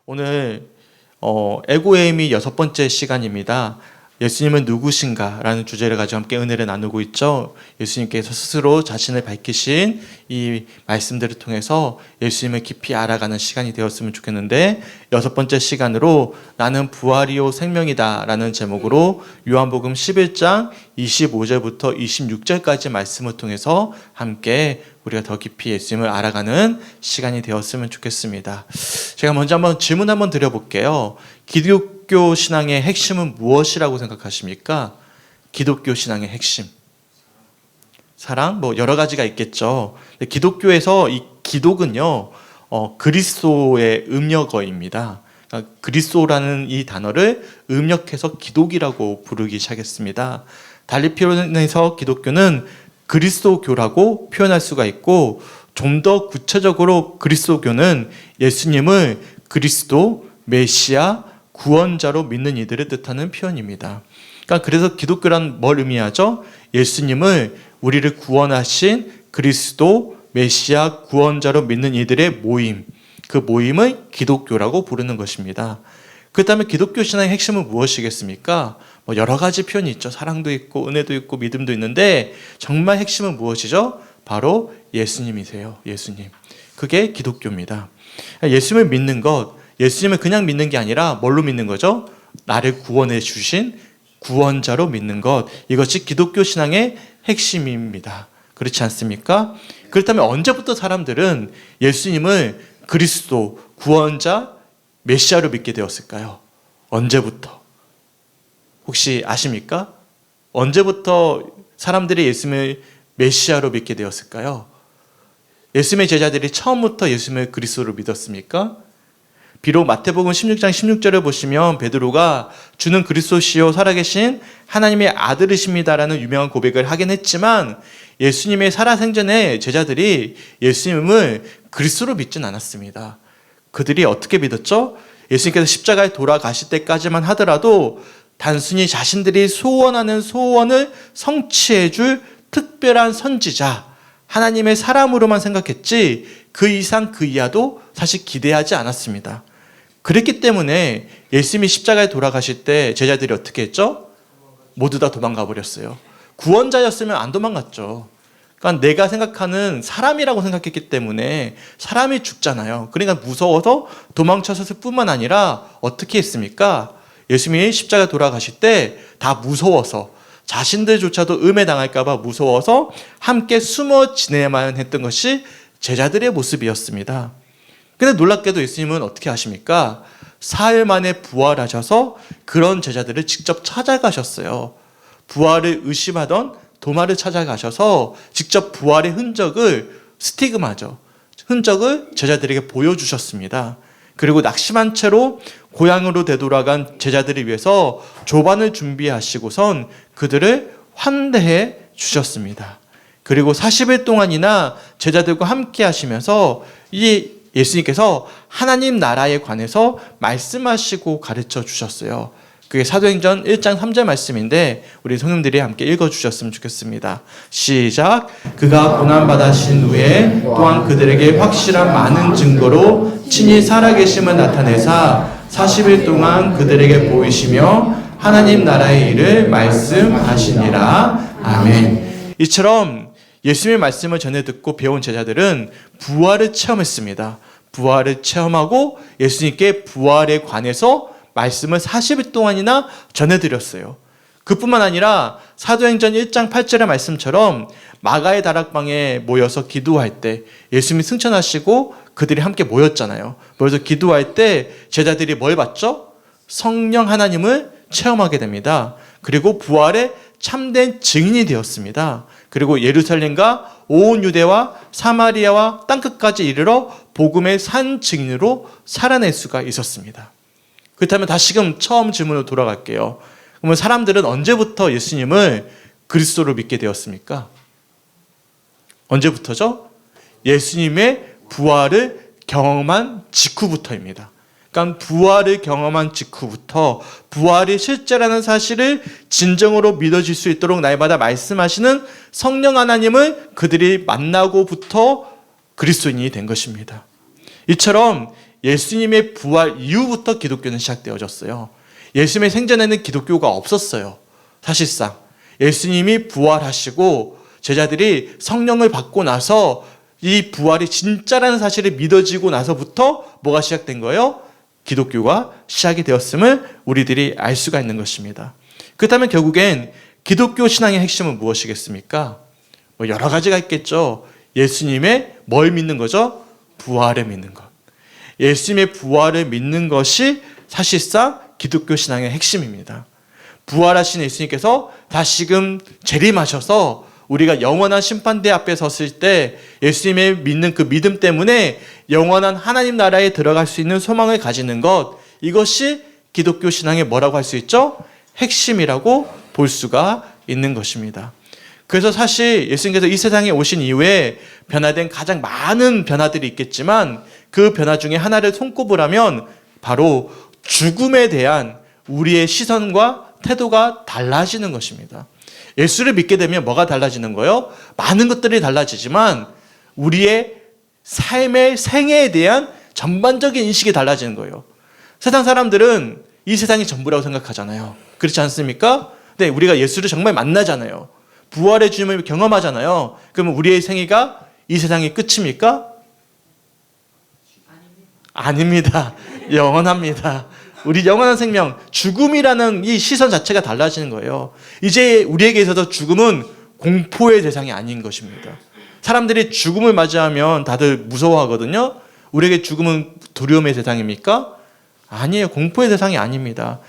오늘 에고에이미 6번째 시간입니다. 예수님은 누구신가? 라는 주제를 가지고 함께 은혜를 나누고 있죠. 예수님께서 스스로 자신을 밝히신 이 말씀들을 통해서 예수님을 깊이 알아가는 시간이 되었으면 좋겠는데, 6번째 시간으로 나는 부활이요 생명이다 라는 제목으로 요한복음 11장 25절부터 26절까지 말씀을 통해서 함께 우리가 더 깊이 예수님을 알아가는 시간이 되었으면 좋겠습니다. 제가 먼저 질문 한번 드려볼게요. 기독교 신앙의 핵심은 무엇이라고 생각하십니까? 기독교 신앙의 핵심. 사랑? 여러 가지가 있겠죠. 기독교에서 이 기독은요, 그리스도의 음력어입니다. 그러니까 그리스도라는 이 단어를 음력해서 기독이라고 부르기 시작했습니다. 달리 표현해서 기독교는 그리스도교라고 표현할 수가 있고, 좀 더 구체적으로 그리스도교는 예수님을 그리스도, 메시아, 구원자로 믿는 이들을 뜻하는 표현입니다. 그러니까 그래서 기독교란 뭘 의미하죠? 예수님을 우리를 구원하신 그리스도, 메시아, 구원자로 믿는 이들의 모임, 그 모임을 기독교라고 부르는 것입니다. 그렇다면 기독교 신앙의 핵심은 무엇이겠습니까? 여러 가지 표현이 있죠. 사랑도 있고 은혜도 있고 믿음도 있는데, 정말 핵심은 무엇이죠? 바로 예수님이세요. 예수님. 그게 기독교입니다. 예수님을 믿는 것, 예수님을 그냥 믿는 게 아니라 뭘로 믿는 거죠? 나를 구원해 주신 구원자로 믿는 것, 이것이 기독교 신앙의 핵심입니다. 그렇지 않습니까? 그렇다면 언제부터 사람들은 예수님을 그리스도, 구원자, 메시아로 믿게 되었을까요? 언제부터? 혹시 아십니까? 언제부터 사람들이 예수님을 메시아로 믿게 되었을까요? 예수님의 제자들이 처음부터 예수님을 그리스도로 믿었습니까? 비록 마태복음 16장 16절을 보시면 베드로가 주는 그리스도시요 살아계신 하나님의 아들이십니다라는 유명한 고백을 하긴 했지만, 예수님의 살아생전에 제자들이 예수님을 그리스도로 믿진 않았습니다. 그들이 어떻게 믿었죠? 예수님께서 십자가에 돌아가실 때까지만 하더라도 단순히 자신들이 소원하는 소원을 성취해 줄 특별한 선지자, 하나님의 사람으로만 생각했지 그 이상 그 이하도 사실 기대하지 않았습니다. 그랬기 때문에 예수님이 십자가에 돌아가실 때 제자들이 어떻게 했죠? 모두 다 도망가 버렸어요. 구원자였으면 안 도망갔죠. 그러니까 내가 생각하는 사람이라고 생각했기 때문에 사람이 죽잖아요. 그러니까 무서워서 도망쳤을 뿐만 아니라 어떻게 했습니까? 예수님이 십자가에 돌아가실 때 다 무서워서, 자신들조차도 음해당할까 봐 무서워서 함께 숨어 지내야만 했던 것이 제자들의 모습이었습니다. 근데 놀랍게도 예수님은 어떻게 하십니까? 사흘 만에 부활하셔서 그런 제자들을 직접 찾아가셨어요. 부활을 의심하던 도마를 찾아가셔서 직접 부활의 흔적을, 스티그마죠, 흔적을 제자들에게 보여주셨습니다. 그리고 낙심한 채로 고향으로 되돌아간 제자들을 위해서 조반을 준비하시고선 그들을 환대해 주셨습니다. 그리고 40일 동안이나 제자들과 함께 하시면서 이 예수님께서 하나님 나라에 관해서 말씀하시고 가르쳐 주셨어요. 그게 사도행전 1장 3절 말씀인데 우리 성님들이 함께 읽어주셨으면 좋겠습니다. 시작. 그가 고난받으신 후에 또한 그들에게 확실한 많은 증거로 친히 살아계심을 나타내사 40일 동안 그들에게 보이시며 하나님 나라의 일을 말씀하시니라. 아멘. 이처럼 예수님의 말씀을 전해 듣고 배운 제자들은 부활을 체험했습니다. 부활을 체험하고 예수님께 부활에 관해서 말씀을 40일 동안이나 전해드렸어요. 그뿐만 아니라 사도행전 1장 8절의 말씀처럼 마가의 다락방에 모여서 기도할 때 예수님이 승천하시고 그들이 함께 모였잖아요. 모여서 기도할 때 제자들이 뭘 봤죠? 성령 하나님을 체험하게 됩니다. 그리고 부활의 참된 증인이 되었습니다. 그리고 예루살렘과 온 유대와 사마리아와 땅끝까지 이르러 복음의 산 증인으로 살아낼 수가 있었습니다. 그렇다면 다시금 처음 질문으로 돌아갈게요. 그러면 사람들은 언제부터 예수님을 그리스도로 믿게 되었습니까? 언제부터죠? 예수님의 부활을 경험한 직후부터입니다. 그러니까 부활을 경험한 직후부터 부활이 실제라는 사실을 진정으로 믿어질 수 있도록 날마다 말씀하시는 성령 하나님을 그들이 만나고부터 그리스도인이 된 것입니다. 이처럼 예수님의 부활 이후부터 기독교는 시작되어졌어요. 예수님의 생전에는 기독교가 없었어요. 사실상 예수님이 부활하시고 제자들이 성령을 받고 나서 이 부활이 진짜라는 사실이 믿어지고 나서부터 뭐가 시작된 거예요? 기독교가 시작이 되었음을 우리들이 알 수가 있는 것입니다. 그렇다면 결국엔 기독교 신앙의 핵심은 무엇이겠습니까? 뭐 여러 가지가 있겠죠. 예수님의 뭘 믿는 거죠? 부활을 믿는 것. 예수님의 부활을 믿는 것이 사실상 기독교 신앙의 핵심입니다. 부활하신 예수님께서 다시금 재림하셔서 우리가 영원한 심판대 앞에 섰을 때 예수님의 믿는 그 믿음 때문에 영원한 하나님 나라에 들어갈 수 있는 소망을 가지는 것, 이것이 기독교 신앙의 뭐라고 할 수 있죠? 핵심이라고 볼 수가 있는 것입니다. 그래서 사실 예수님께서 이 세상에 오신 이후에 변화된 가장 많은 변화들이 있겠지만 그 변화 중에 하나를 손꼽으라면 바로 죽음에 대한 우리의 시선과 태도가 달라지는 것입니다. 예수를 믿게 되면 뭐가 달라지는 거예요? 많은 것들이 달라지지만 우리의 삶의 생애에 대한 전반적인 인식이 달라지는 거예요. 세상 사람들은 이 세상이 전부라고 생각하잖아요. 그렇지 않습니까? 네, 우리가 예수를 정말 만나잖아요. 부활의 주님을 경험하잖아요. 그러면 우리의 생애가 이 세상의 끝입니까? 아닙니다. 영원합니다. 우리 영원한 생명, 죽음이라는 이 시선 자체가 달라지는 거예요. 이제 우리에게 있어서 죽음은 공포의 대상이 아닌 것입니다. 사람들이 죽음을 맞이하면 다들 무서워하거든요. 우리에게 죽음은 두려움의 대상입니까? 아니에요. 공포의 대상이 아닙니다.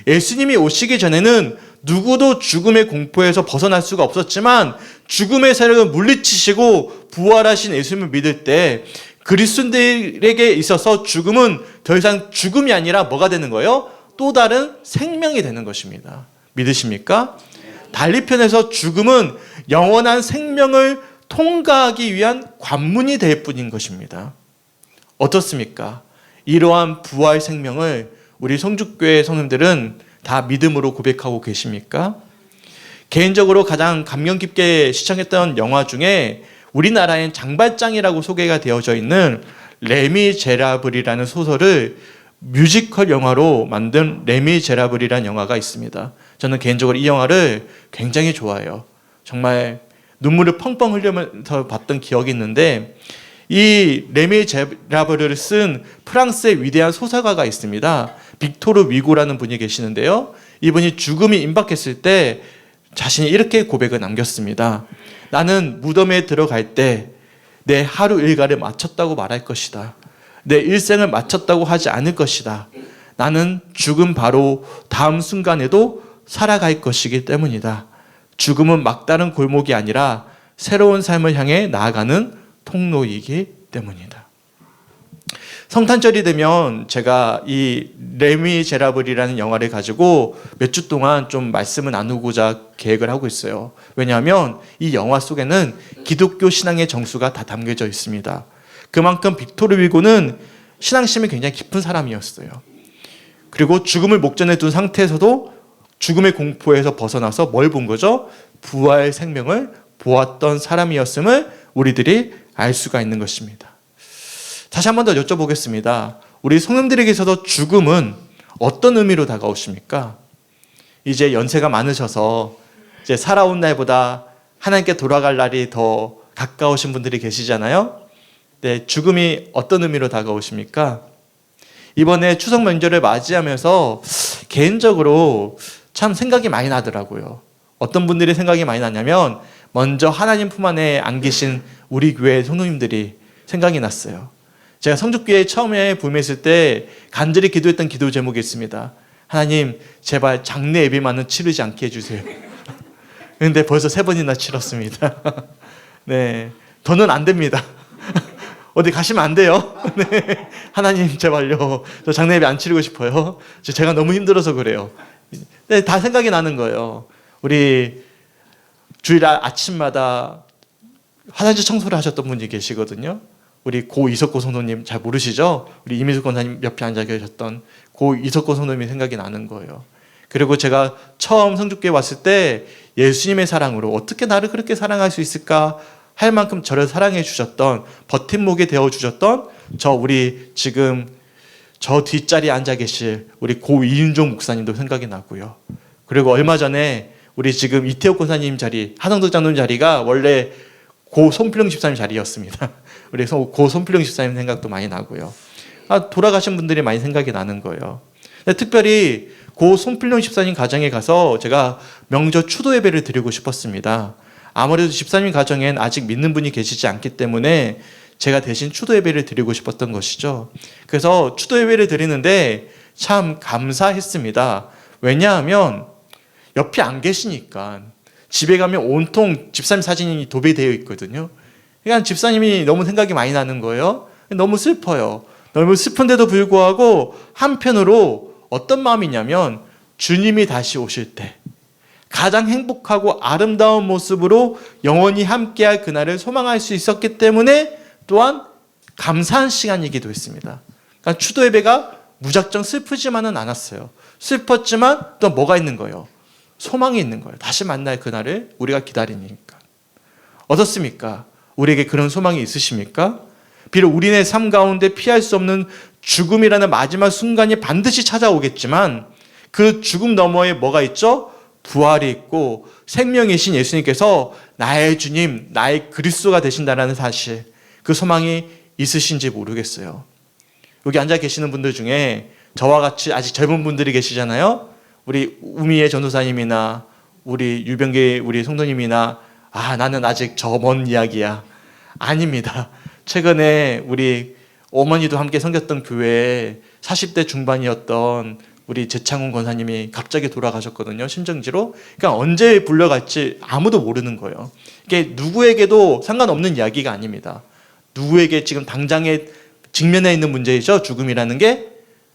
예수님이 오시기 전에는 누구도 죽음의 공포에서 벗어날 수가 없었지만 죽음의 세력을 물리치시고 부활하신 예수님을 믿을 때 그리스도인들에게 있어서 죽음은 더 이상 죽음이 아니라 뭐가 되는 거예요? 또 다른 생명이 되는 것입니다. 믿으십니까? 달리 편에서 죽음은 영원한 생명을 통과하기 위한 관문이 될 뿐인 것입니다. 어떻습니까? 이러한 부활 생명을 우리 성죽교회 성도님들은 다 믿음으로 고백하고 계십니까? 개인적으로 가장 감명 깊게 시청했던 영화 중에 우리나라엔 장발장이라고 소개가 되어져 있는 레미제라블이라는 소설을 뮤지컬 영화로 만든 레미제라블이라는 영화가 있습니다. 저는 개인적으로 이 영화를 굉장히 좋아해요. 정말 눈물을 펑펑 흘리면서 봤던 기억이 있는데 이 레미제라블을 쓴 프랑스의 위대한 소설가가 있습니다. 빅토르 위고라는 분이 계시는데요. 이분이 죽음이 임박했을 때 자신이 이렇게 고백을 남겼습니다. 나는 무덤에 들어갈 때 내 하루 일과를 마쳤다고 말할 것이다. 내 일생을 마쳤다고 하지 않을 것이다. 나는 죽음 바로 다음 순간에도 살아갈 것이기 때문이다. 죽음은 막다른 골목이 아니라 새로운 삶을 향해 나아가는 통로이기 때문이다. 성탄절이 되면 제가 이 레미제라블이라는 영화를 가지고 몇 주 동안 좀 말씀을 나누고자 계획을 하고 있어요. 왜냐하면 이 영화 속에는 기독교 신앙의 정수가 다 담겨져 있습니다. 그만큼 빅토르 위고는 신앙심이 굉장히 깊은 사람이었어요. 그리고 죽음을 목전에 둔 상태에서도 죽음의 공포에서 벗어나서 뭘 본 거죠? 부활 생명을 보았던 사람이었음을 우리들이 알 수가 있는 것입니다. 다시 한 번 더 여쭤보겠습니다. 우리 성도님들에게서도 죽음은 어떤 의미로 다가오십니까? 이제 연세가 많으셔서 이제 살아온 날보다 하나님께 돌아갈 날이 더 가까우신 분들이 계시잖아요. 네, 죽음이 어떤 의미로 다가오십니까? 이번에 추석 명절을 맞이하면서 개인적으로 참 생각이 많이 나더라고요. 어떤 분들이 생각이 많이 나냐면 먼저 하나님 품 안에 안기신 우리 교회 성도님들이 생각이 났어요. 제가 성죽교회 처음에 부임했을 때 간절히 기도했던 기도 제목이 있습니다. 하나님 제발 장례 예배만은 치르지 않게 해주세요. 그런데 벌써 3번이나 치렀습니다. 네, 더는 안 됩니다. 어디 가시면 안 돼요. 네, 하나님 제발요. 저 장례 예배 안 치르고 싶어요. 제가 너무 힘들어서 그래요. 네, 다 생각이 나는 거예요. 우리 주일 아침마다 화장실 청소를 하셨던 분이 계시거든요. 우리 고 이석고 성도님 잘 모르시죠? 우리 이민숙 권사님 옆에 앉아 계셨던 고 이석고 성도님이 생각이 나는 거예요. 그리고 제가 처음 성죽교회 왔을 때 예수님의 사랑으로 어떻게 나를 그렇게 사랑할 수 있을까 할 만큼 저를 사랑해 주셨던, 버팀목이 되어 주셨던 저 우리 지금 저 뒷자리에 앉아 계실 우리 고 이윤종 목사님도 생각이 나고요. 그리고 얼마 전에 우리 지금 이태옥 권사님 자리, 하성덕 장로님 자리가 원래 고 손필영 집사님 자리였습니다. 우리 고 손필영 집사님 생각도 많이 나고요. 돌아가신 분들이 많이 생각이 나는 거예요. 특별히 고 손필영 집사님 가정에 가서 제가 명절 추도 예배를 드리고 싶었습니다. 아무래도 집사님 가정엔 아직 믿는 분이 계시지 않기 때문에 제가 대신 추도 예배를 드리고 싶었던 것이죠. 그래서 추도 예배를 드리는데 참 감사했습니다. 왜냐하면 옆이 안 계시니까. 집에 가면 온통 집사님 사진이 도배되어 있거든요. 그러니까 집사님이 너무 생각이 많이 나는 거예요. 너무 슬퍼요. 너무 슬픈데도 불구하고 한편으로 어떤 마음이냐면 주님이 다시 오실 때 가장 행복하고 아름다운 모습으로 영원히 함께할 그날을 소망할 수 있었기 때문에 또한 감사한 시간이기도 했습니다. 그러니까 추도 예배가 무작정 슬프지만은 않았어요. 슬펐지만 또 뭐가 있는 거예요? 소망이 있는 거예요. 다시 만날 그날을 우리가 기다리니까. 어떻습니까? 우리에게 그런 소망이 있으십니까? 비록 우리네 삶 가운데 피할 수 없는 죽음이라는 마지막 순간이 반드시 찾아오겠지만 그 죽음 너머에 뭐가 있죠? 부활이 있고 생명이신 예수님께서 나의 주님, 나의 그리스도가 되신다는 사실, 그 소망이 있으신지 모르겠어요. 여기 앉아 계시는 분들 중에 저와 같이 아직 젊은 분들이 계시잖아요. 우리 우미의 전도사님이나 우리 유병기 우리 성도님이나 나는 아직 저 먼 이야기야. 아닙니다. 최근에 우리 어머니도 함께 섬겼던 교회에 40대 중반이었던 우리 재창훈 권사님이 갑자기 돌아가셨거든요. 심정지로. 그러니까 언제 불려갈지 아무도 모르는 거예요. 이게 누구에게도 상관없는 이야기가 아닙니다. 누구에게 지금 당장에 직면해 있는 문제이죠. 죽음이라는 게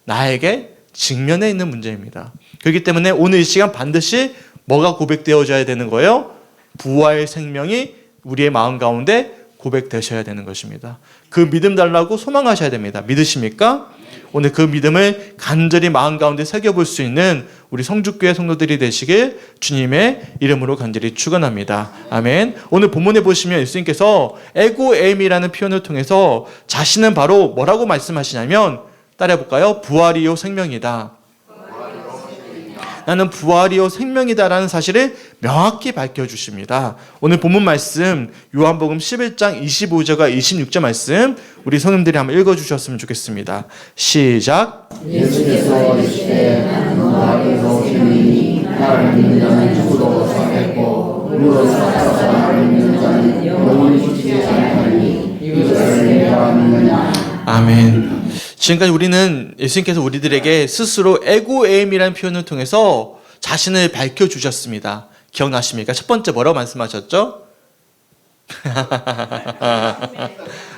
나에게 직면해 있는 문제입니다. 그렇기 때문에 오늘 이 시간 반드시 뭐가 고백되어져야 되는 거예요? 부활의 생명이 우리의 마음 가운데 고백되셔야 되는 것입니다. 그 믿음 달라고 소망하셔야 됩니다. 믿으십니까? 오늘 그 믿음을 간절히 마음 가운데 새겨볼 수 있는 우리 성주교회 성도들이 되시길 주님의 이름으로 간절히 축원합니다. 아멘. 오늘 본문에 보시면 예수님께서 에고에임이라는 표현을 통해서 자신은 바로 뭐라고 말씀하시냐면 따라해볼까요? 부활이요 생명이다. 나는 부활이요 생명이다라는 사실을 명확히 밝혀주십니다. 오늘 본문 말씀 요한복음 11장 25절과 26절 말씀 우리 성도님들이 한번 읽어주셨으면 좋겠습니다. 시작. 예수께서 이르시되 나는 부활이요 생명이니 나를 믿는 자는 죽어도 살겠고 무릇 살아서 나를 믿는 자는 영원히 죽지 아니하리니 이것을 내가 믿느냐. 아멘. 지금까지 우리는 예수님께서 우리들에게 스스로 에고에임이라는 표현을 통해서 자신을 밝혀주셨습니다. 기억나십니까? 첫 번째 뭐라고 말씀하셨죠?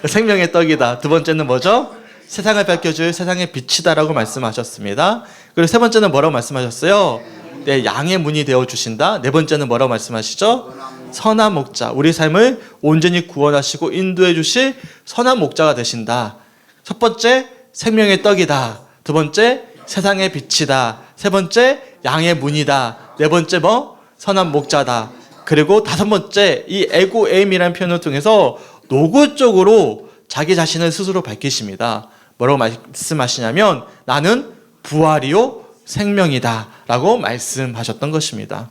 생명의 떡이다. 두 번째는 뭐죠? 세상을 밝혀줄 세상의 빛이다라고 말씀하셨습니다. 그리고 세 번째는 뭐라고 말씀하셨어요? 네, 양의 문이 되어주신다. 네 번째는 뭐라고 말씀하시죠? 선한 목자. 우리 삶을 온전히 구원하시고 인도해 주실 선한 목자가 되신다. 첫 번째, 생명의 떡이다. 두 번째, 세상의 빛이다. 세 번째, 양의 문이다. 네 번째 선한 목자다. 그리고 다섯 번째, 이 에고에임이라는 표현을 통해서 노골적으로 자기 자신을 스스로 밝히십니다. 뭐라고 말씀하시냐면 나는 부활이요 생명이다 라고 말씀하셨던 것입니다.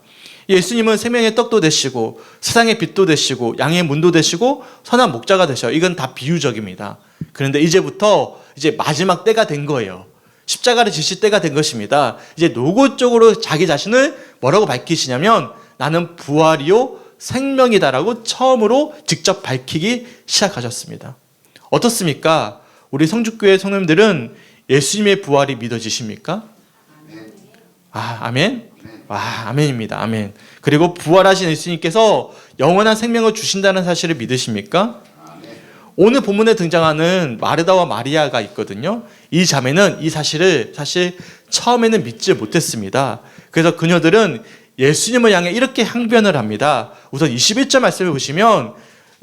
예수님은 생명의 떡도 되시고 세상의 빛도 되시고 양의 문도 되시고 선한 목자가 되셔. 이건 다 비유적입니다. 그런데 이제부터 이제 마지막 때가 된 거예요. 십자가를 지실 때가 된 것입니다. 이제 노골적으로 자기 자신을 뭐라고 밝히시냐면 나는 부활이요 생명이다라고 처음으로 직접 밝히기 시작하셨습니다. 어떻습니까? 우리 성주교회 성도님들은 예수님의 부활이 믿어지십니까? 아멘. 아멘입니다. 아멘. 그리고 부활하신 예수님께서 영원한 생명을 주신다는 사실을 믿으십니까? 오늘 본문에 등장하는 마르다와 마리아가 있거든요. 이 자매는 이 사실을 사실 처음에는 믿지 못했습니다. 그래서 그녀들은 예수님을 향해 이렇게 항변을 합니다. 우선 21절 말씀을 보시면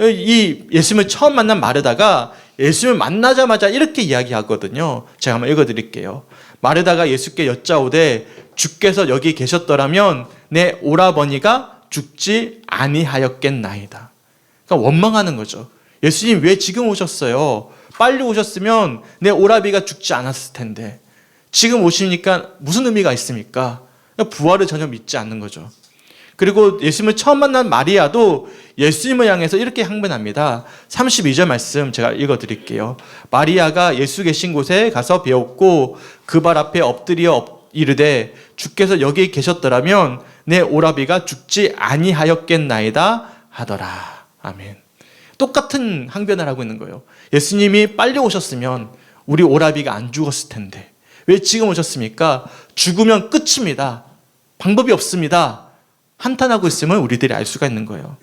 이 예수님을 처음 만난 마르다가 예수님을 만나자마자 이렇게 이야기하거든요. 제가 한번 읽어드릴게요. 마르다가 예수께 여짜오되 주께서 여기 계셨더라면 내 오라버니가 죽지 아니하였겠나이다. 그러니까 원망하는 거죠. 예수님 왜 지금 오셨어요? 빨리 오셨으면 내 오라비가 죽지 않았을 텐데 지금 오시니까 무슨 의미가 있습니까? 부활을 전혀 믿지 않는 거죠. 그리고 예수님을 처음 만난 마리아도 예수님을 향해서 이렇게 항변합니다. 32절 말씀 제가 읽어드릴게요. 마리아가 예수 계신 곳에 가서 배웠고 그 발 앞에 엎드려 이르되 주께서 여기 계셨더라면 내 오라비가 죽지 아니하였겠나이다 하더라. 아멘. 똑같은 항변을 하고 있는 거예요. 예수님이 빨리 오셨으면 우리 오라비가 안 죽었을 텐데 왜 지금 오셨습니까? 죽으면 끝입니다. 방법이 없습니다. 한탄하고 있음을 우리들이 알 수가 있는 거예요.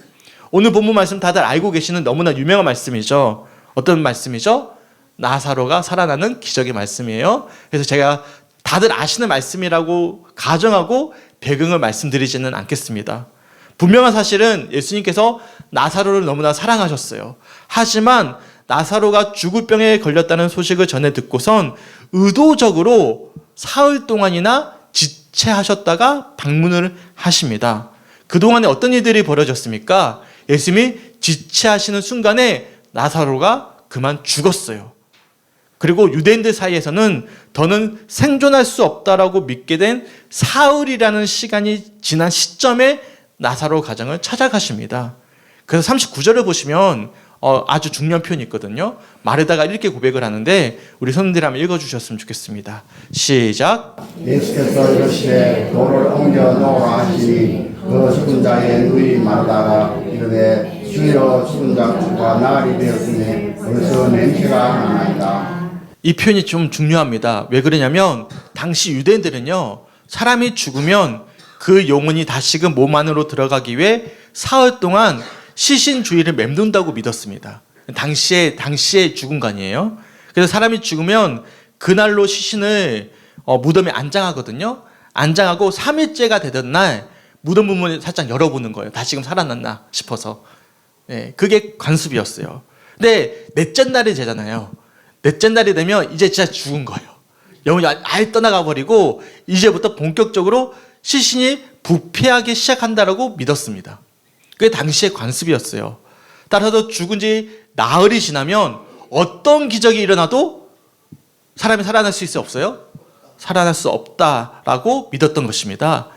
오늘 본문 말씀 다들 알고 계시는 너무나 유명한 말씀이죠. 어떤 말씀이죠? 나사로가 살아나는 기적의 말씀이에요. 그래서 제가 다들 아시는 말씀이라고 가정하고 배경을 말씀드리지는 않겠습니다. 분명한 사실은 예수님께서 나사로를 너무나 사랑하셨어요. 하지만 나사로가 죽을 병에 걸렸다는 소식을 전해 듣고선 의도적으로 사흘 동안이나 지체하셨다가 방문을 하십니다. 그동안에 어떤 일들이 벌어졌습니까? 예수님이 지체하시는 순간에 나사로가 그만 죽었어요. 그리고 유대인들 사이에서는 더는 생존할 수 없다라고 믿게 된 사흘이라는 시간이 지난 시점에 나사로 가정을 찾아가십니다. 그래서 39절을 보시면 아주 중요한 표현이 있거든요. 마르다가 이렇게 고백을 하는데 우리 선생님들이 한번 읽어주셨으면 좋겠습니다. 시작. 예수께서 이르시되 돌을 옮겨 놓으라 하시니 그 죽은 자의 누이 마르다가 이르되 주여 죽은 자가 나으리 되었으니 벌써 냄새가 나나이다. 이 표현이 좀 중요합니다. 왜 그러냐면 당시 유대인들은요, 사람이 죽으면 그 영혼이 다시금 몸 안으로 들어가기 위해 사흘 동안 시신 주위를 맴돈다고 믿었습니다. 당시의 죽음관이에요. 그래서 사람이 죽으면 그날로 시신을 무덤에 안장하거든요. 안장하고 3일째가 되던 날 무덤 문을 살짝 열어보는 거예요. 다시금 살아났나 싶어서. 네, 그게 관습이었어요. 근데 넷째 날이 되잖아요. 넷째 날이 되면 이제 진짜 죽은 거예요. 영혼이 아예 떠나가 버리고 이제부터 본격적으로 시신이 부패하기 시작한다라고 믿었습니다. 그게 당시의 관습이었어요. 따라서 죽은 지 나흘이 지나면 어떤 기적이 일어나도 사람이 살아날 수 있어요? 없어요? 살아날 수 없다라고 믿었던 것입니다.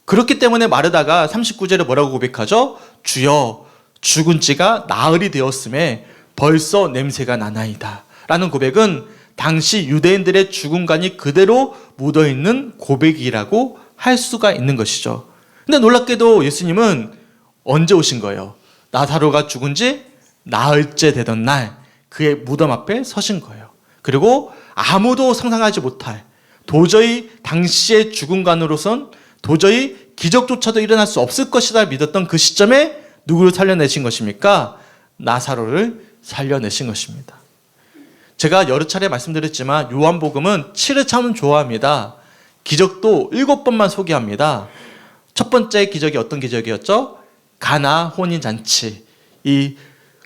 그렇기 때문에 마르다가 39절에 뭐라고 고백하죠? 주여 죽은 지가 나흘이 되었음에 벌써 냄새가 나나이다 라는 고백은 당시 유대인들의 죽음관이 그대로 묻어있는 고백이라고 할 수가 있는 것이죠. 근데 놀랍게도 예수님은 언제 오신 거예요? 나사로가 죽은 지 나흘째 되던 날 그의 무덤 앞에 서신 거예요. 그리고 아무도 상상하지 못할 도저히 당시의 죽음관으로선 도저히 기적조차도 일어날 수 없을 것이다 믿었던 그 시점에 누구를 살려내신 것입니까? 나사로를 살려내신 것입니다. 제가 여러 차례 말씀드렸지만 요한복음은 7회 참 좋아합니다. 기적도 7번만 소개합니다. 첫 번째 기적이 어떤 기적이었죠? 가나 혼인잔치. 이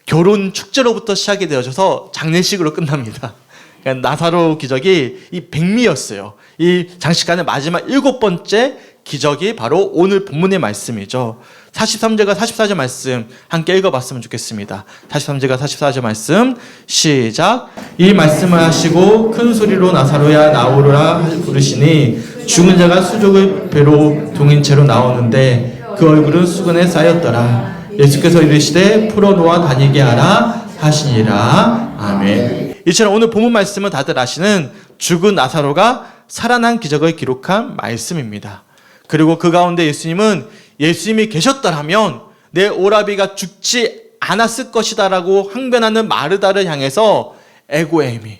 결혼 축제로부터 시작이 되어져서 장례식으로 끝납니다. 그러니까 나사로 기적이 이 백미였어요. 이 장식간의 마지막 7번째 기적이 바로 오늘 본문의 말씀이죠. 43절과 44절 말씀 함께 읽어봤으면 좋겠습니다. 43절과 44절 말씀 시작. 이 말씀을 하시고 큰 소리로 나사로야 나오라 부르시니 죽은 자가 수족을 배로 동인 채로 나오는데 그 얼굴은 수건에 쌓였더라. 예수께서 이르시되 풀어놓아 다니게 하라 하시니라. 아멘. 이처럼 오늘 본문 말씀은 다들 아시는 죽은 나사로가 살아난 기적을 기록한 말씀입니다. 그리고 그 가운데 예수님이 계셨더라면 내 오라비가 죽지 않았을 것이다 라고 항변하는 마르다를 향해서 에고에미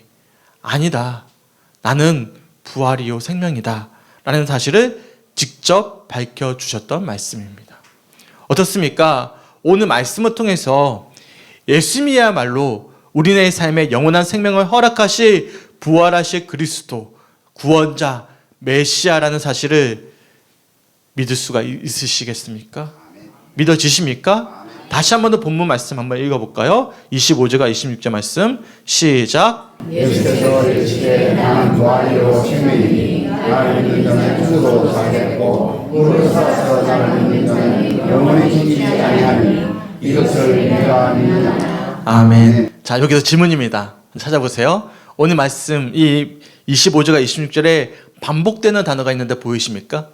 아니다. 나는 부활이요 생명이다 라는 사실을 직접 밝혀주셨던 말씀입니다. 어떻습니까? 오늘 말씀을 통해서 예수님이야말로 우리네 삶에 영원한 생명을 허락하실 부활하실 그리스도 구원자 메시아라는 사실을 믿을 수가 있으시겠습니까? 믿어지십니까? 다시 한 번 더 본문 말씀 한번 읽어볼까요? 25절과 26절 말씀 시작. 예수께서 이르시되 나는 부활이요 생명이니 나를 믿는 자는 죽어도 살겠고 무릇 살아서 나를 믿는 자는 영원히 죽지 아니하니 이것을 내가 믿느냐. 아멘. 자, 여기서 질문입니다. 찾아보세요. 오늘 말씀 이 25절과 26절에 반복되는 단어가 있는데 보이십니까?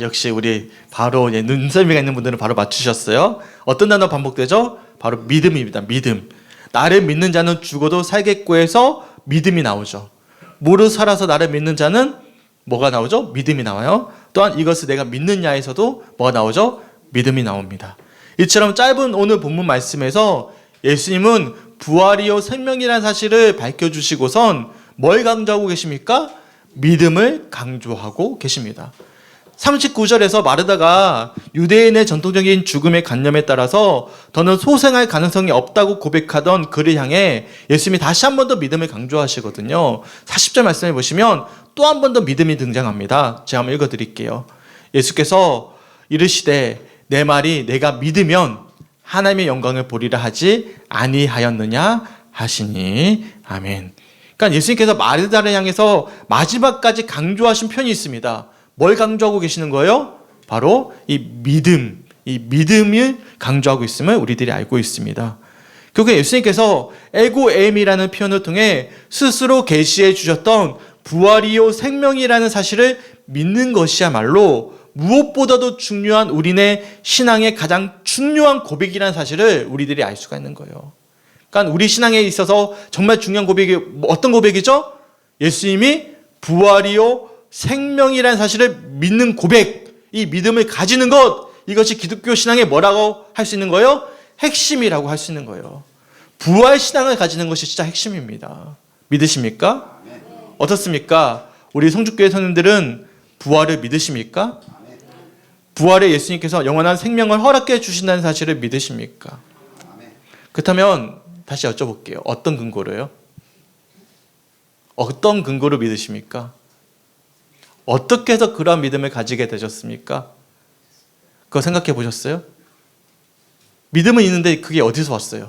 역시 우리 바로 눈썰미가 있는 분들은 바로 맞추셨어요. 어떤 단어 반복되죠? 바로 믿음입니다. 믿음. 나를 믿는 자는 죽어도 살겠고에서 믿음이 나오죠. 뭐로 살아서 나를 믿는 자는 뭐가 나오죠? 믿음이 나와요. 또한 이것을 내가 믿느냐에서도 뭐가 나오죠? 믿음이 나옵니다. 이처럼 짧은 오늘 본문 말씀에서 예수님은 부활이요 생명이라는 사실을 밝혀주시고선 뭘 강조하고 계십니까? 믿음을 강조하고 계십니다. 39절에서 마르다가 유대인의 전통적인 죽음의 관념에 따라서 더는 소생할 가능성이 없다고 고백하던 그를 향해 예수님이 다시 한 번 더 믿음을 강조하시거든요. 40절 말씀해 보시면 또 한 번 더 믿음이 등장합니다. 제가 한번 읽어드릴게요. 예수께서 이르시되 내 말이 내가 믿으면 하나님의 영광을 보리라 하지 아니하였느냐 하시니 아멘. 그러니까 예수님께서 마르다를 향해서 마지막까지 강조하신 편이 있습니다. 뭘 강조하고 계시는 거예요? 바로 이 믿음을 강조하고 있음을 우리들이 알고 있습니다. 결국 예수님께서 에고에임이라는 표현을 통해 스스로 계시해 주셨던 부활이요 생명이라는 사실을 믿는 것이야말로 무엇보다도 중요한 우리네 신앙의 가장 중요한 고백이라는 사실을 우리들이 알 수가 있는 거예요. 그러니까 우리 신앙에 있어서 정말 중요한 고백이 어떤 고백이죠? 예수님이 부활이요 생명이라는 사실을 믿는 고백, 이 믿음을 가지는 것, 이것이 기독교 신앙의 뭐라고 할 수 있는 거예요? 핵심이라고 할 수 있는 거예요. 부활 신앙을 가지는 것이 진짜 핵심입니다. 믿으십니까? 어떻습니까? 우리 성주교회 성도들은 부활을 믿으십니까? 부활에 예수님께서 영원한 생명을 허락해 주신다는 사실을 믿으십니까? 그렇다면 다시 여쭤볼게요. 어떤 근거로요? 어떤 근거로 믿으십니까? 어떻게 해서 그러한 믿음을 가지게 되셨습니까? 그거 생각해 보셨어요? 믿음은 있는데 그게 어디서 왔어요?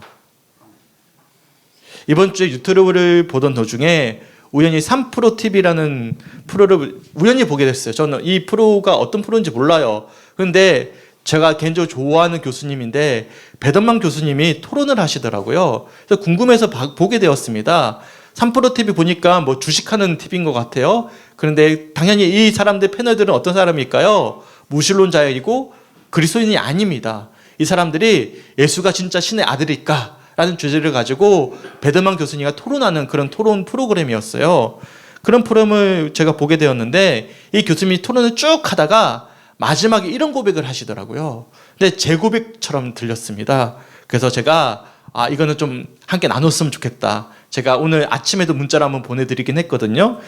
이번 주에 유튜브를 보던 도중에 우연히 3프로 TV라는 프로를 우연히 보게 됐어요. 저는 이 프로가 어떤 프로인지 몰라요. 그런데 제가 개인적으로 좋아하는 교수님인데 배덕만 교수님이 토론을 하시더라고요. 그래서 궁금해서 보게 되었습니다. 3프로 TV 보니까 뭐 주식하는 TV인 것 같아요. 그런데 당연히 이 사람들 패널들은 어떤 사람일까요? 무신론자이고 그리스도인이 아닙니다. 이 사람들이 예수가 진짜 신의 아들일까? 라는 주제를 가지고 배드만 교수님과 토론하는 그런 토론 프로그램이었어요. 그런 프로그램을 제가 보게 되었는데 이 교수님이 토론을 쭉 하다가 마지막에 이런 고백을 하시더라고요. 근데 제 고백처럼 들렸습니다. 그래서 제가 이거는 좀 함께 나눴으면 좋겠다. 제가 오늘 아침에도 문자를 한번 보내드리긴 했거든요.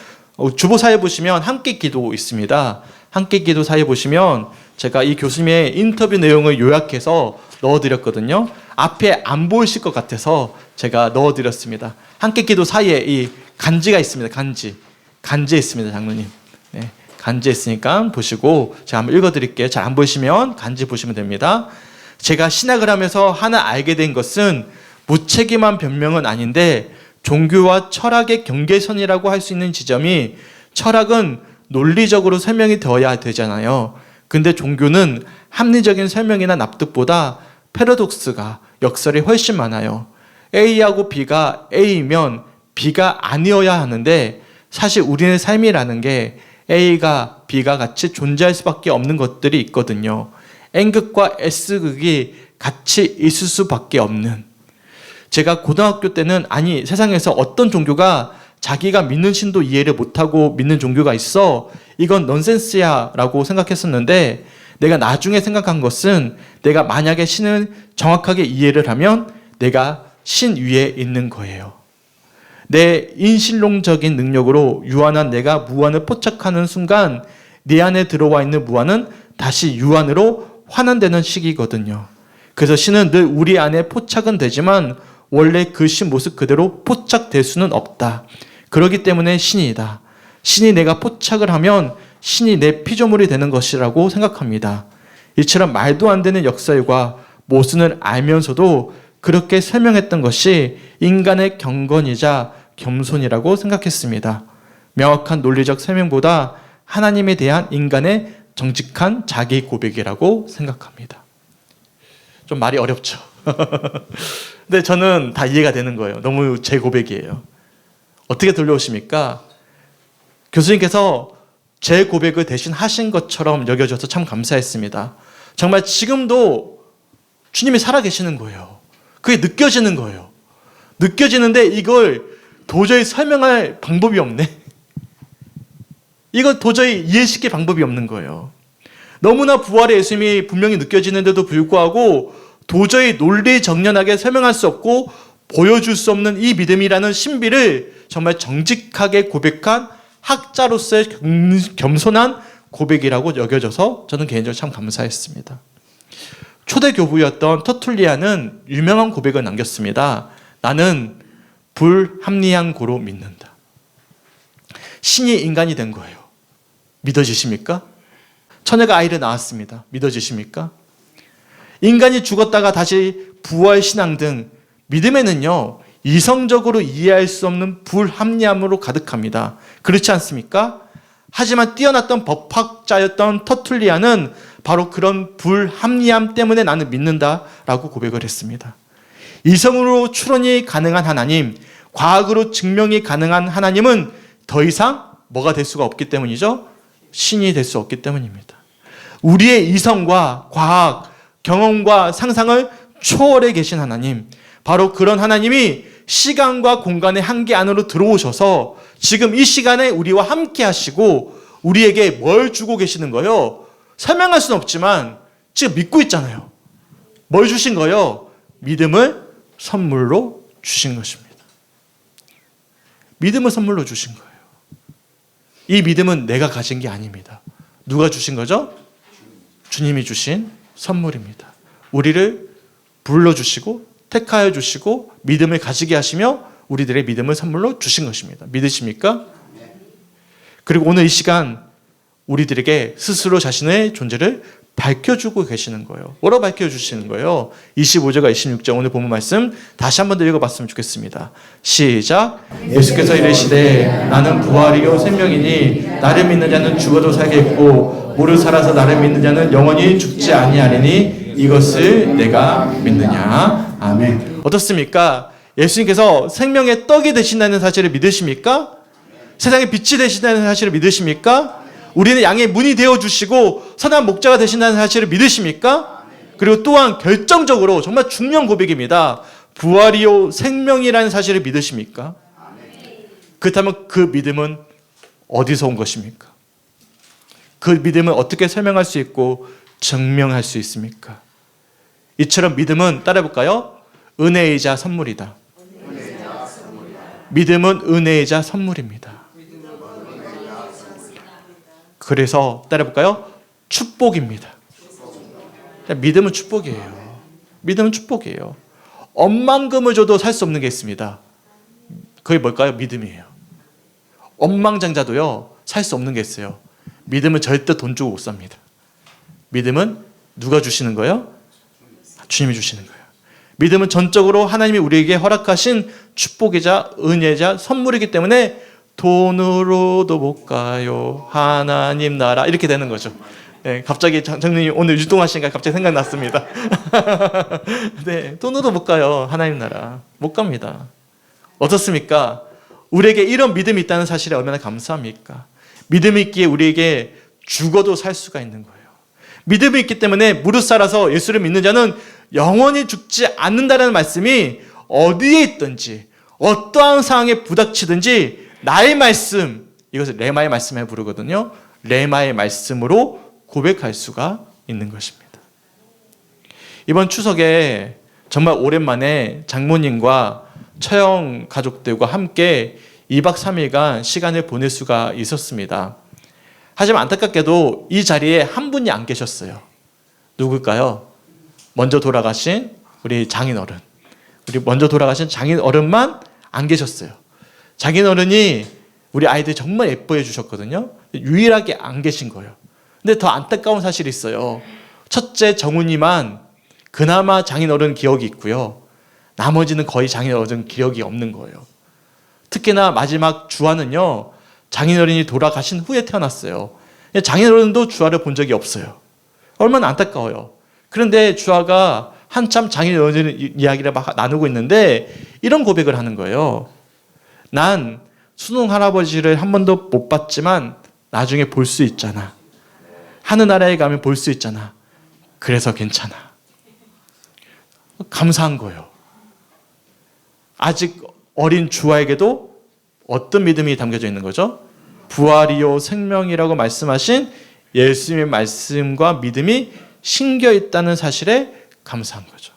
주보사에 보시면 함께 기도 있습니다. 함께 기도 사에 보시면 제가 이 교수님의 인터뷰 내용을 요약해서 넣어드렸거든요. 앞에 안 보이실 것 같아서 제가 넣어드렸습니다. 함께 기도 사이에 이 간지가 있습니다. 간지 있습니다, 장로님. 네, 간지 있으니까 보시고 제가 한번 읽어드릴게요. 잘 안 보시면 간지 보시면 됩니다. 제가 신학을 하면서 하나 알게 된 것은 무책임한 변명은 아닌데 종교와 철학의 경계선이라고 할 수 있는 지점이 철학은 논리적으로 설명이 되어야 되잖아요. 근데 종교는 합리적인 설명이나 납득보다 패러독스가 역설이 훨씬 많아요. A하고 B가 A이면 B가 아니어야 하는데 사실 우리의 삶이라는 게 A가 B가 같이 존재할 수밖에 없는 것들이 있거든요. N극과 S극이 같이 있을 수밖에 없는. 제가 고등학교 때는 세상에서 어떤 종교가 자기가 믿는 신도 이해를 못하고 믿는 종교가 있어 이건 넌센스야 라고 생각했었는데 내가 나중에 생각한 것은 내가 만약에 신을 정확하게 이해를 하면 내가 신 위에 있는 거예요. 내 인신론적인 능력으로 유한한 내가 무한을 포착하는 순간 내 안에 들어와 있는 무한은 다시 유한으로 환원되는 시기거든요. 그래서 신은 늘 우리 안에 포착은 되지만 원래 그 신 모습 그대로 포착될 수는 없다. 그렇기 때문에 신이다. 신이 내가 포착을 하면 신이 내 피조물이 되는 것이라고 생각합니다. 이처럼 말도 안 되는 역설과 모순을 알면서도 그렇게 설명했던 것이 인간의 경건이자 겸손이라고 생각했습니다. 명확한 논리적 설명보다 하나님에 대한 인간의 정직한 자기 고백이라고 생각합니다. 좀 말이 어렵죠? 근데 저는 다 이해가 되는 거예요. 너무 제 고백이에요. 어떻게 들려오십니까? 교수님께서 제 고백을 대신 하신 것처럼 여겨져서 참 감사했습니다. 정말 지금도 주님이 살아계시는 거예요. 그게 느껴지는 거예요. 느껴지는데 이걸 도저히 설명할 방법이 없네. 이걸 도저히 이해시킬 방법이 없는 거예요. 너무나 부활의 예수님이 분명히 느껴지는데도 불구하고 도저히 논리정연하게 설명할 수 없고 보여줄 수 없는 이 믿음이라는 신비를 정말 정직하게 고백한 학자로서의 겸손한 고백이라고 여겨져서 저는 개인적으로 참 감사했습니다. 초대 교부였던 터툴리안은 유명한 고백을 남겼습니다. 나는 불합리한 고로 믿는다. 신이 인간이 된 거예요. 믿어지십니까? 처녀가 아이를 낳았습니다. 믿어지십니까? 인간이 죽었다가 다시 부활신앙 등 믿음에는요, 이성적으로 이해할 수 없는 불합리함으로 가득합니다. 그렇지 않습니까? 하지만 뛰어났던 법학자였던 터툴리안은 바로 그런 불합리함 때문에 나는 믿는다라고 고백을 했습니다. 이성으로 추론이 가능한 하나님, 과학으로 증명이 가능한 하나님은 더 이상 뭐가 될 수가 없기 때문이죠? 신이 될 수 없기 때문입니다. 우리의 이성과 과학, 경험과 상상을 초월해 계신 하나님, 바로 그런 하나님이 시간과 공간의 한계 안으로 들어오셔서 지금 이 시간에 우리와 함께 하시고 우리에게 뭘 주고 계시는 거예요? 설명할 수는 없지만 지금 믿고 있잖아요. 뭘 주신 거예요? 믿음을 선물로 주신 것입니다. 믿음을 선물로 주신 거예요. 이 믿음은 내가 가진 게 아닙니다. 누가 주신 거죠? 주님이 주신 선물입니다. 우리를 불러주시고 택하여 주시고 믿음을 가지게 하시며 우리들의 믿음을 선물로 주신 것입니다. 믿으십니까? 그리고 오늘 이 시간 우리들에게 스스로 자신의 존재를 밝혀주고 계시는 거예요. 뭐라고 밝혀주시는 거예요? 25절과 26절 오늘 본문 말씀 다시 한 번 더 읽어봤으면 좋겠습니다. 시작. 예수께서 이르시되 나는 부활이요 생명이니 나를 믿는 자는 죽어도 살겠고 무릇 살아서 나를 믿는 자는 영원히 죽지 아니하리니 이것을 내가 믿느냐. 아멘. 어떻습니까? 예수님께서 생명의 떡이 되신다는 사실을 믿으십니까? 세상의 빛이 되신다는 사실을 믿으십니까? 우리는 양의 문이 되어주시고 선한 목자가 되신다는 사실을 믿으십니까? 그리고 또한 결정적으로 정말 중요한 고백입니다. 부활이요 생명이라는 사실을 믿으십니까? 그렇다면 그 믿음은 어디서 온 것입니까? 그 믿음은 어떻게 설명할 수 있고 증명할 수 있습니까? 이처럼 믿음은 따라해볼까요? 은혜이자 선물이다. 믿음은 은혜이자 선물입니다. 그래서 따라해볼까요? 축복입니다. 믿음은 축복이에요. 믿음은 축복이에요. 억만금을 줘도 살 수 없는 게 있습니다. 그게 뭘까요? 믿음이에요. 억만장자도요 살 수 없는 게 있어요. 믿음은 절대 돈 주고 못 삽니다. 믿음은 누가 주시는 거예요? 주님이 주시는 거예요. 믿음은 전적으로 하나님이 우리에게 허락하신 축복이자 은혜자 선물이기 때문에 돈으로도 못 가요 하나님 나라 이렇게 되는 거죠. 네, 갑자기 장로님 오늘 유동하시니까 갑자기 생각났습니다. 네, 돈으로 못 가요 하나님 나라 못 갑니다. 어떻습니까? 우리에게 이런 믿음이 있다는 사실에 얼마나 감사합니까? 믿음이 있기에 우리에게 죽어도 살 수가 있는 거예요. 믿음이 있기 때문에 무릇 살아서 예수를 믿는 자는 영원히 죽지 않는다는 말씀이 어디에 있든지 어떠한 상황에 부닥치든지 나의 말씀, 이것을 레마의 말씀에 부르거든요. 레마의 말씀으로 고백할 수가 있는 것입니다. 이번 추석에 정말 오랜만에 장모님과 처형 가족들과 함께 2박 3일간 시간을 보낼 수가 있었습니다. 하지만 안타깝게도 이 자리에 한 분이 안 계셨어요. 누굴까요? 먼저 돌아가신 우리 장인어른. 우리 먼저 돌아가신 장인어른만 안 계셨어요. 장인어른이 우리 아이들 정말 예뻐해 주셨거든요. 유일하게 안 계신 거예요. 근데 더 안타까운 사실이 있어요. 첫째 정훈이만 그나마 장인어른 기억이 있고요. 나머지는 거의 장인어른 기억이 없는 거예요. 특히나 마지막 주아는요. 장인어른이 돌아가신 후에 태어났어요. 장인어른도 주아를 본 적이 없어요. 얼마나 안타까워요. 그런데 주아가 한참 장이 이어지는 이야기를 막 나누고 있는데 이런 고백을 하는 거예요. 난 순홍 할아버지를 한 번도 못 봤지만 나중에 볼 수 있잖아. 하늘나라에 가면 볼 수 있잖아. 그래서 괜찮아. 감사한 거예요. 아직 어린 주아에게도 어떤 믿음이 담겨져 있는 거죠? 부활이요 생명이라고 말씀하신 예수님의 말씀과 믿음이 심겨 있다는 사실에 감사한 거죠.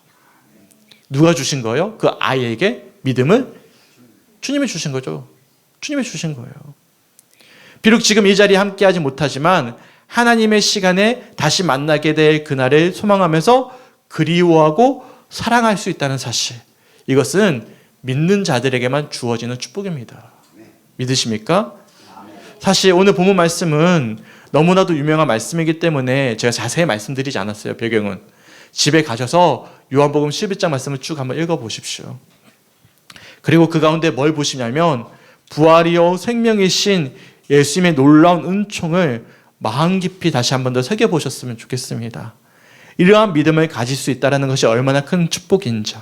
누가 주신 거예요? 그 아이에게 믿음을 주님이 주신 거죠. 주님이 주신 거예요. 비록 지금 이 자리에 함께하지 못하지만 하나님의 시간에 다시 만나게 될 그날을 소망하면서 그리워하고 사랑할 수 있다는 사실. 이것은 믿는 자들에게만 주어지는 축복입니다. 믿으십니까? 사실 오늘 본문 말씀은 너무나도 유명한 말씀이기 때문에 제가 자세히 말씀드리지 않았어요. 배경은. 집에 가셔서 요한복음 11장 말씀을 쭉 한번 읽어보십시오. 그리고 그 가운데 뭘 보시냐면 부활이요 생명이신 예수님의 놀라운 은총을 마음 깊이 다시 한 번 더 새겨보셨으면 좋겠습니다. 이러한 믿음을 가질 수 있다는 것이 얼마나 큰 축복인지,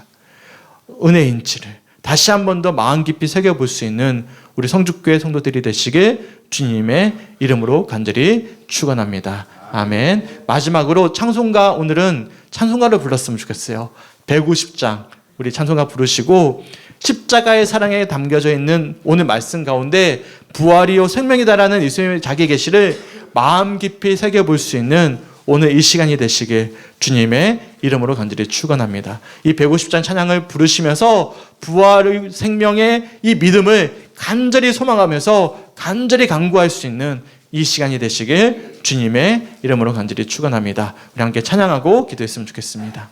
은혜인지를 다시 한 번 더 마음 깊이 새겨볼 수 있는 우리 성죽교회 성도들이 되시길 주님의 이름으로 간절히 축원합니다. 아멘. 마지막으로 찬송가, 오늘은 찬송가를 불렀으면 좋겠어요. 150장 우리 찬송가 부르시고 십자가의 사랑에 담겨져 있는 오늘 말씀 가운데 부활이요 생명이다라는 예수님의 자기 계시를 마음 깊이 새겨볼 수 있는 오늘 이 시간이 되시길 주님의 이름으로 간절히 축원합니다. 이 150장 찬양을 부르시면서 부활의 생명의 이 믿음을 간절히 소망하면서 간절히 간구할 수 있는 이 시간이 되시길 주님의 이름으로 간절히 축원합니다. 우리 함께 찬양하고 기도했으면 좋겠습니다.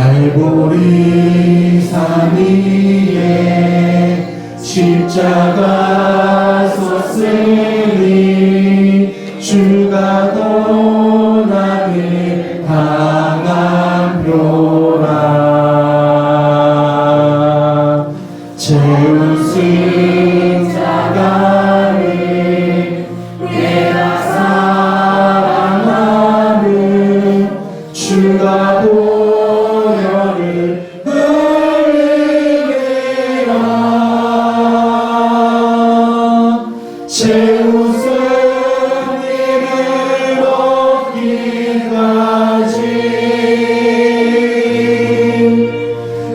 갈보리 산 위에 십자가 섰으니 주가 고난을 당한 표라 채우신 자가를 내가 사랑하는 주가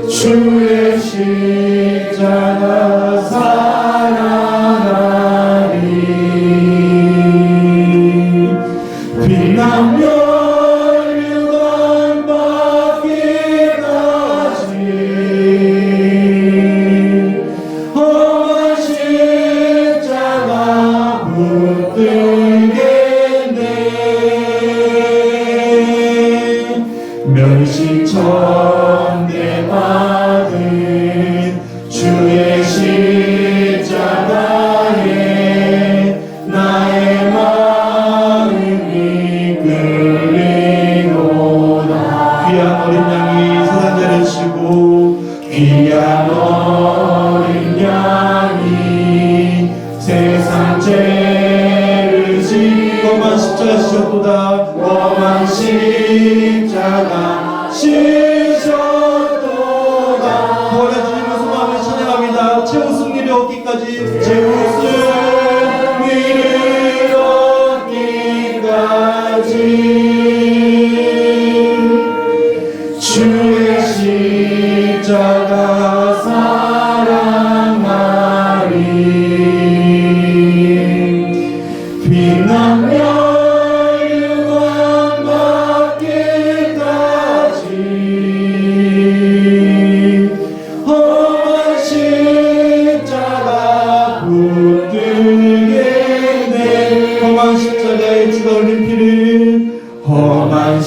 주의 십자가 사랑하리 빛나며 유감 받기까지 험한 십자가 붙들겠네 면식천대 받은 주의 십자가에 나의 마음이 끌리노다 귀한 어린 양이 세상 죄를 지고 귀한 어린 양이 세상 죄를 지고 험한 십자가 지셨도다 험한 십자가 지셨도다 부활의 주님을 소망하며 찬양합니다. 채우승리를 얻기까지 채우승리를 얻기까지 주의 십자가 사랑하리 빛나며 험한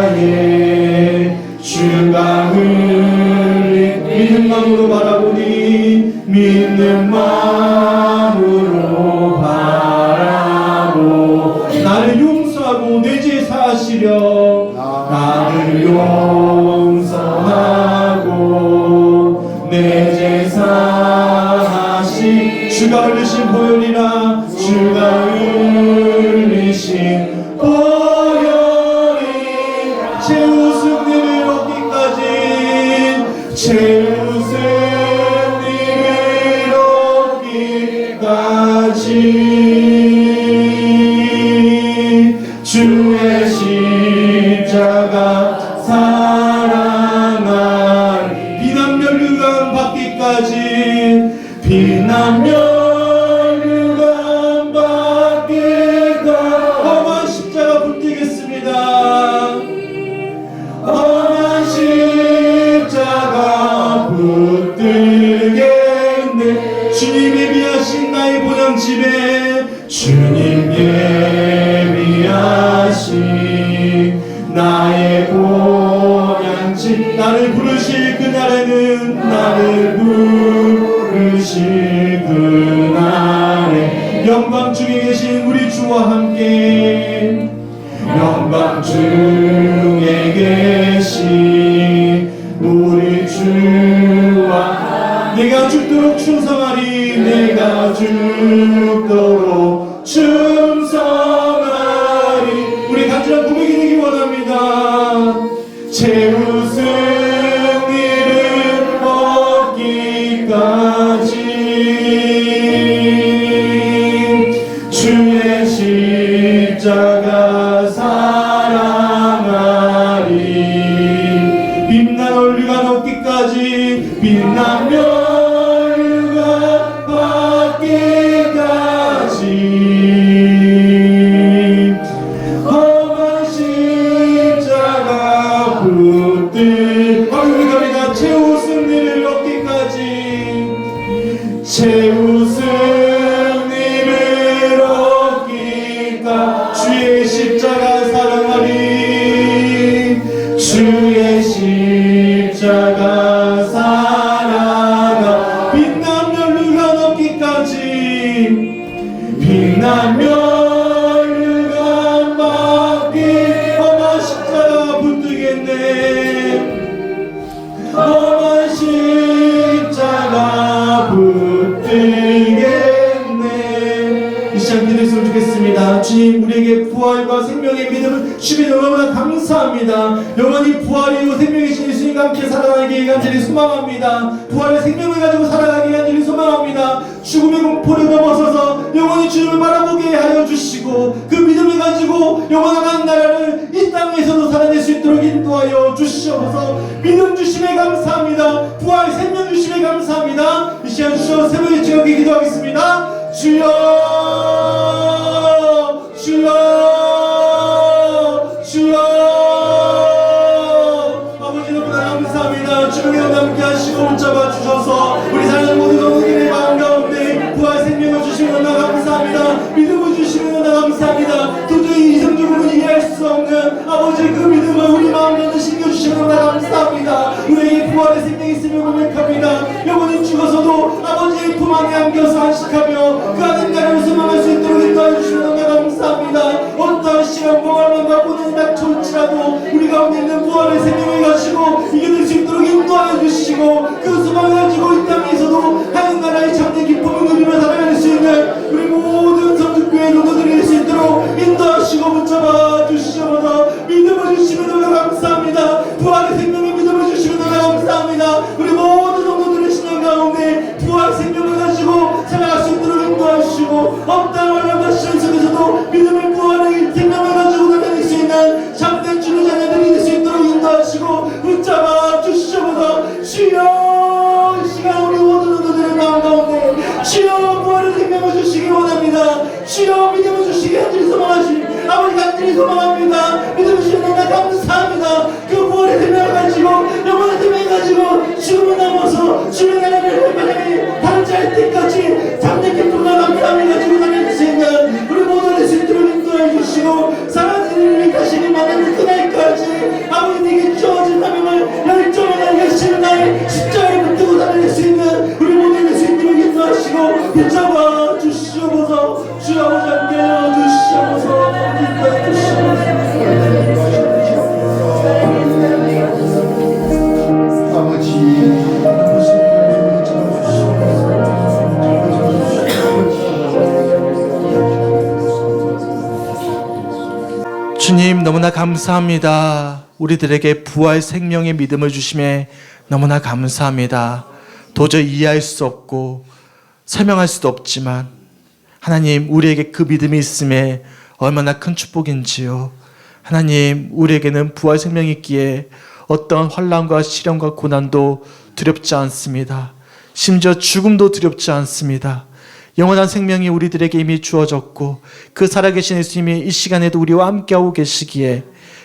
십자가에 주가 흘린 믿는 마음으로 바라보니 믿는 마음으로 바라보 나를 나를 용서하고 내 제사하신 주가 흘리신 보혈이라 주가 흘리신 보혈이 최후 승리를 얻기까지 최후 승리를 얻기까지 주의 십자가 사랑하리 비난 멸류관 받기까지 비난 멸류관 받기까지 험한 십자가 붙들겠습니다. 험한 십자가 붙들겠네. 주님 예비하신 나의 본향집에 주님 예비하신 나의 본향집 나를 부르실 그날에는 나를 부르실 그날에 영광 중에 계신 우리 주와 함께 영광 중에 계신 우리 주와 내가 죽도록 충성하리 내가 죽도록 충성하리 우리 간절한 고백이 되기 원합니다. 최후 승리를 얻기까지 주의 십자가 사랑하리 빛난 얼류관 얻기까지 빛난 멸류관 받기까지 험한 십자가 붙들 우리가 최후 승리를 얻기까지 최후 승리를 얻기까지 주의 십자가 사랑하리 주의 십자가 사랑하 빛난 멸류관 얻기까지 빛난 멸류관 받기 험한 십자가 붙들겠네 험한 십자가 붙들겠네 이 시간 기도했으면 좋겠습니다. 주님 우리에게 부활과 생명의 믿음을 주님 너무나 감사합니다. 영원히 부활이고 생명이신 예수님과 함께 살아가기 간절히 소망합니다. 부활의 생명을 가지고 살아가기 간절히 소망합니다. 죽음의 공포를 넘어서서 영원히 주님을 바라보게 하여 주시고 그 믿음을 가지고 영원한 나라를 이 땅에서도 살아낼 수 있도록 인도하여 주시옵소서. 믿음 주심에 감사합니다. 부활 생명 주심에 감사합니다. 이 시간 주여 새벽에 즐겁게 기도하겠습니다. 주여 주여 주여 아버지 너무나 감사합니다. 주님의 함께 하시고 붙잡아 주셔서 우리 사는 모든 영혼들의 마음 가운데 부활 생명을 주시면 너무나 감사합니다. 믿음을 주시면 너무나 감사합니다. 도저히 이성적으로 이해할 수 없는 아버지 그 믿음을 우리 마음 가운데 심겨주시면 너무나 감사합니다. 우리에게 부활의 생명이 있음을 고백합니다. 영혼이 죽어서도 아버지의 품 안에 안겨서 안식하며 그 하는 나라를 소망할 수 있도록 인도해 주시면 너무나 감사합니다. 어떠한 시간 몽환과 보는 닥쳐올지라도 우리 가운데 있는 부활의 생명을 가지고 이겨낼 수 있도록 인도하여 주시고 그 소망을 가지고 이 땅에서도 하는 나라의 참된 기쁨을 누리며 살아갈 수 있는 우리 모든 성직교회 노도들이 될 수 있도록 인도하시고 붙잡아 주시옵소서. 믿음을 주시면 너무나 감사합니다. 부활의 생명의 믿음을 주시면 너무나 감사합니다. 우리 모든 성도들의 신앙 가운데 부활 생명을 가지고 살아갈 수 있도록 인도하시고 없다 말라가 시간 속에서도 믿음의 부활의 생명을 가지고 나타낼 수 있는 참된 주의 자녀들이 될 수 있도록 인도하시고 붙잡아 주시옵소서. 주여 이 시간 우리 모든 성도들의 마음 가운데 주여 부활의 생명을 주시기 원합니다. 주여 믿음을 주시기 간절히 소망하시 아버지 간절히 소망합니다. 믿음을 주시면 너무나 감사합니다. 그 부활의 생명을 가지고 영원한 생명을 가지고 죽음을 넘어서 주의 나라를 회방에 단지할 때까지 참된 기쁨과 감사함을 가지고 다닐 수 있는 우리 모두의 신들을 인도해 주시고 사랑하는 이를 다시는 만나는 그날까지 아버지 네게 주어진 사명을 열정을 열심히 나의 십자가에 붙들고 다닐 수 있는 우리 모두의 신들을 인도하시고 붙잡아 주시옵소서. 주 아버지 함께 주시옵소서. 인도해 주시옵소서. 너무나 감사합니다. 우리들에게 부활 생명의 믿음을 주심에 너무나 감사합니다. 도저히 이해할 수 없고 설명할 수도 없지만 하나님, 우리에게 그 믿음이 있음에 얼마나 큰 축복인지요. 하나님, 우리에게는 부활 생명이 있기에 어떤 환난과 시련과 고난도 두렵지 않습니다. 심지어 죽음도 두렵지 않습니다. 영원한 생명이 우리들에게 이미 주어졌고 그 살아계신 예수님이 이 시간에도 우리와 함께하고 계시기에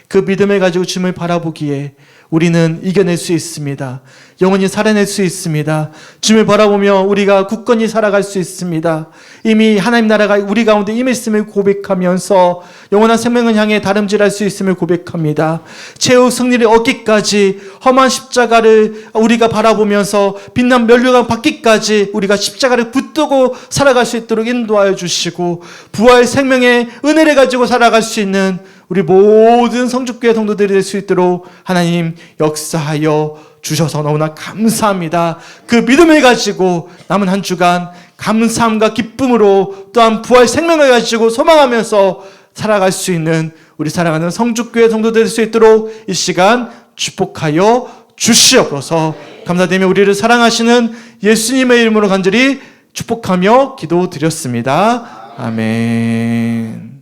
그 믿음을 가지고 주님을 바라보기에 우리는 이겨낼 수 있습니다. 영원히 살아낼 수 있습니다. 주님을 바라보며 우리가 굳건히 살아갈 수 있습니다. 이미 하나님 나라가 우리 가운데 임했음을 고백하면서 영원한 생명을 향해 다름질할 수 있음을 고백합니다. 최후 승리를 얻기까지 험한 십자가를 우리가 바라보면서 빛난 면류관 받기까지 우리가 십자가를 붙들고 살아갈 수 있도록 인도하여 주시고 부활 생명의 은혜를 가지고 살아갈 수 있는 우리 모든 성주교회 성도들이 될 수 있도록 하나님 역사하여 주셔서 너무나 감사합니다. 그 믿음을 가지고 남은 한 주간 감사함과 기쁨으로 또한 부활 생명을 가지고 소망하면서 살아갈 수 있는 우리 사랑하는 성주교회 성도들 될 수 있도록 이 시간 축복하여 주시옵소서. 감사드리며 우리를 사랑하시는 예수님의 이름으로 간절히 축복하며 기도드렸습니다. 아멘.